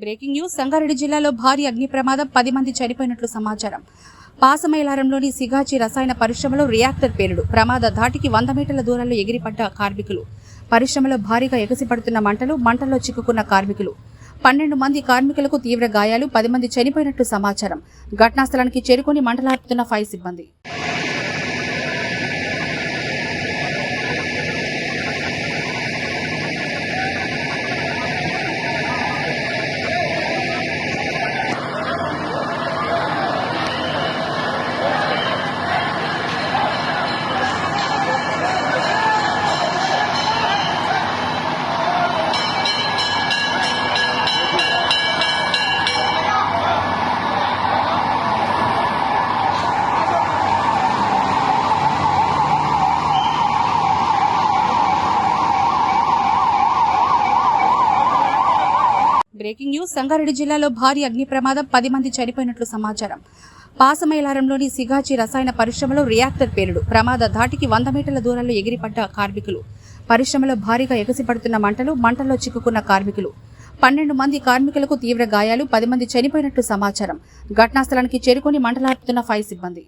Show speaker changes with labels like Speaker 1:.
Speaker 1: Breaking news Sangareddy జిల్లాలో భారీ అగ్ని ప్రమాదం 10 మంది చనిపోయినట్లు సమాచారం. పాసమైలారంలోని సిగాచి రసాయన పరిశ్రమలో రియాక్టర్ పేలుడు. ప్రమాద ధాటికి 100 మీటర్ల దూరంలో ఎగిరిపడ్డ కార్మికులు. పరిశ్రమలో భారీగా ఎగసిపడుతున్న మంటల్లో చిక్కుకున్న కార్మికులు. 12 మంది కార్మికులకు తీవ్ర గాయాలు, 10 మంది చనిపోయినట్లు సమాచారం. ఘటనా స్థలానికి చేరుకుని మంటలార్పుతున్న ఫైర్ సిబ్బంది. బ్రేకింగ్ న్యూస్ సంగారెడ్డి జిల్లాలో భారీ అగ్ని ప్రమాదం 10 మంది చనిపోయినట్లు సమాచారం. పాసమైలారంలోని సిగాచి రసాయన పరిశ్రమలో రియాక్టర్ పేలుడు. ప్రమాద ధాటికి 100 మీటర్ల దూరంలో ఎగిరిపడ్డ కార్మికులు. పరిశ్రమలో భారీగా ఎగసిపడుతున్న మంటల్లో చిక్కుకున్న కార్మికులు. 12 మంది కార్మికులకు తీవ్ర గాయాలు, 10 మంది చనిపోయినట్లు సమాచారం. ఘటనా స్థలానికి చేరుకుని మంటలార్పుతున్న ఫైర్ సిబ్బంది.